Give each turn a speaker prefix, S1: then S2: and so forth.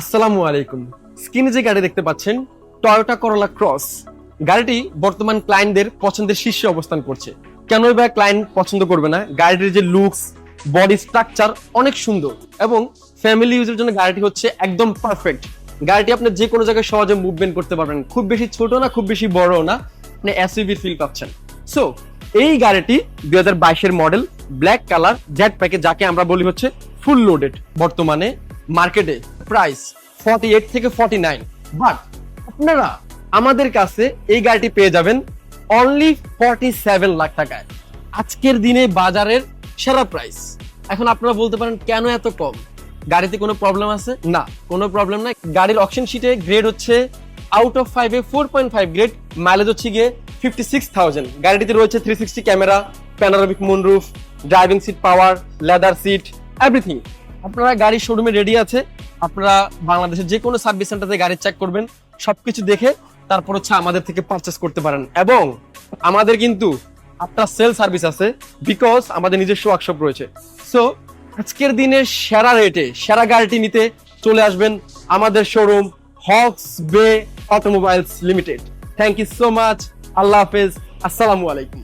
S1: আসসালামু আলাইকুম। স্ক্রিনে যে গাড়ি দেখতে পাচ্ছেন টয়োটা করোলা ক্রস, গাড়িটি বর্তমান ক্লায়েন্টদের পছন্দের শীর্ষে অবস্থান করছে। কেনই বা ক্লায়েন্ট পছন্দ করবে না? গাড়িটির যে লুকস, বডি স্ট্রাকচার অনেক সুন্দর এবং ফ্যামিলি ইউজের জন্য গাড়িটি হচ্ছে একদম পারফেক্ট। গাড়িটি আপনি যে কোনো জায়গায় সহজে মুভমেন্ট করতে পারবেন, খুব বেশি ছোট না খুব বেশি বড় না, আপনি এসইউভি ফিল পাচ্ছেন। সো এই গাড়িটি 2022 model, black colour, Z package, যাকে আমরা বলি হচ্ছে ফুল লোডেড। বর্তমানে মার্কেটে প্রাইস 48 থেকে 49, বাট আপনারা আমাদের কাছে এই গাড়িটি পেয়ে যাবেন অনলি 47 লাখ টাকায়। আজকের দিনে বাজারের সেরা প্রাইস। এখন আপনারা বলতে পারেন কেন এত কম? গাড়িতে কোনো প্রবলেম আছে? না, কোনো প্রবলেম নাই। গাড়ির অকশন শিটে গ্রেড হচ্ছে আউট অফ 5 এ 4.5 গ্রেড, মাইলেজ হচ্ছে গিয়ে 56,000। গাড়িটিতে রয়েছে 360 camera, panoramic moonroof, driving seat power, leather seat, everything. আপনারা গাড়ির শোরুমে রেডি আছে। আপনারা বাংলাদেশের যে কোনো সার্ভিস সেন্টারে গাড়ি চেক করবেন, সবকিছু দেখে তারপর হচ্ছে আমাদের থেকে পারচেস করতে পারেন। এবং আমাদের কিন্তু আফটার সেল সার্ভিস আছে, বিকজ আমাদের নিজস্ব ওয়ার্কশপ রয়েছে। সো আজকের দিনের সেরা রেটে সেরা গাড়িটি নিতে চলে আসবেন আমাদের showroom Hawks Bay automobiles limited. Thank you so much. আল্লাহ হাফেজ। আসসালামু আলাইকুম।